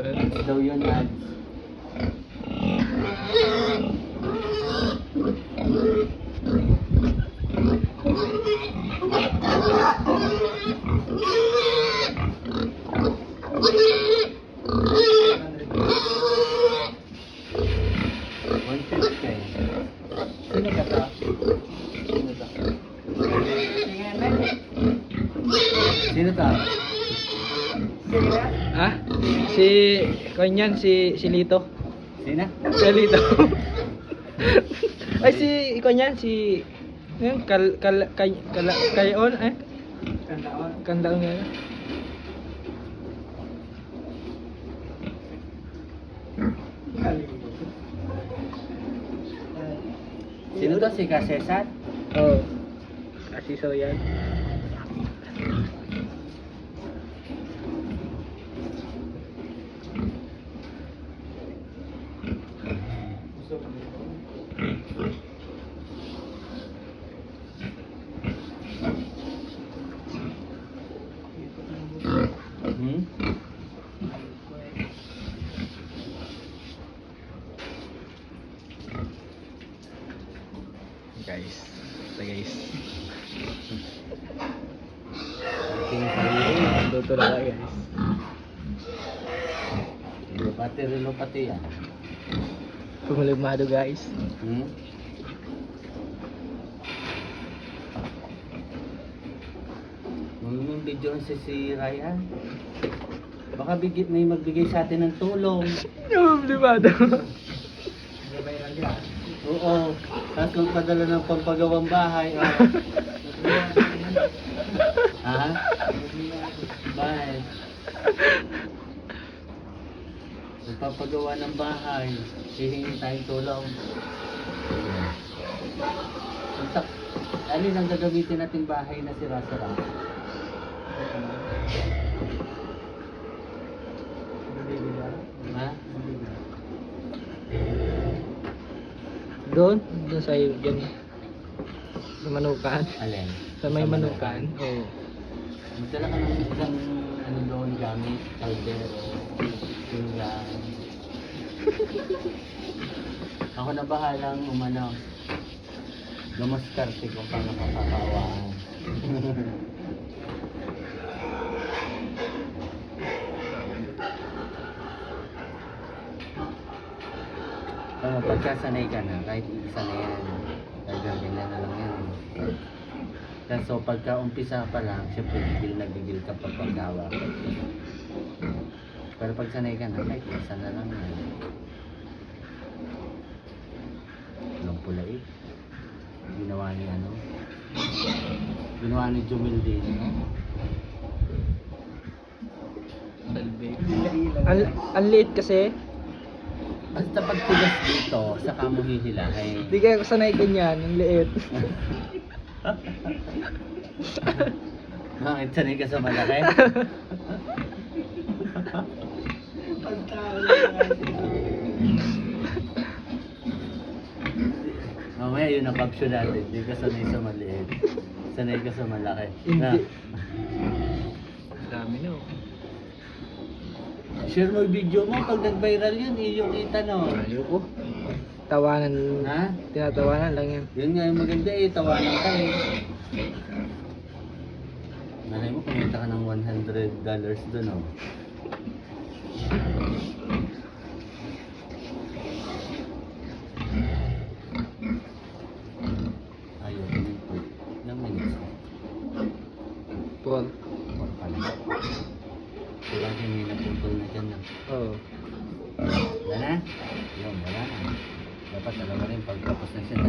Daw yun, ads. Sino ka ta? Sino ta? Sino ta? Ah? Si Kanyan, si Lito. Sino? Si Lito. Ay si Kanyan, si yung kayon eh. Kandaon nga. Sino to? Si Kasesat? Oh. Kasi so yan. Hmm? Guys. Ito guys. Ito talaga guys. Rilo pati yan. Pumulimado guys. Hmm? Yung video si Ryan. Baka may magbigay sa atin ng tulong. Pumulimado. Oo. Tapos magpadala ng pampagawang bahay. Oh. Ha? Bye. Magpapagawa ng bahay. Hihingi tayong tulong. Alin ang gagamitin nating bahay na sira-sira? Ha? Doon sa dyan. Sa manukan. Alin? Sa may manukan. Oo. Magdala ka ng isang ano doon gamit, kaldero, pinggan. Ako na bahalang lumaskarte kung paano kakakawaan. Pagkasanay ka na, kahit isa na yan, kahit ganyan na lang yan. So pagka umpisa pa lang, syempre nagigil ka paggawa. Pero pag sanay ka na, kahit isa na lang yan. Walang pula eh. Ginawa ni Jumil din. Ang liit kasi. Basta pag tigas dito, saka mo hihilahin. Di kaya sanay ganyan, ang liit. Bakit sanay ka sa malaki? Mamaya yun ang caption natin. Hindi ka sanay sa maliit. Sanay ka sa malaki. Hindi. Dami no. Share mo yung video mo. Pag nag-viral yun, yung kita no. Ayoko. Tawanan. Ha? Tinatawanan lang yan. Yun nga yung maganda eh. Tawanan ka eh. Malay mo, kumita ka ng $100 doon oh. Ayun, yun po. Ilang minutes? 4. 4 pala. Kaya may naputol na dyan na. Oo. Wala na? Yun, wala na. Dapat alam mo rin pagtapos na siya.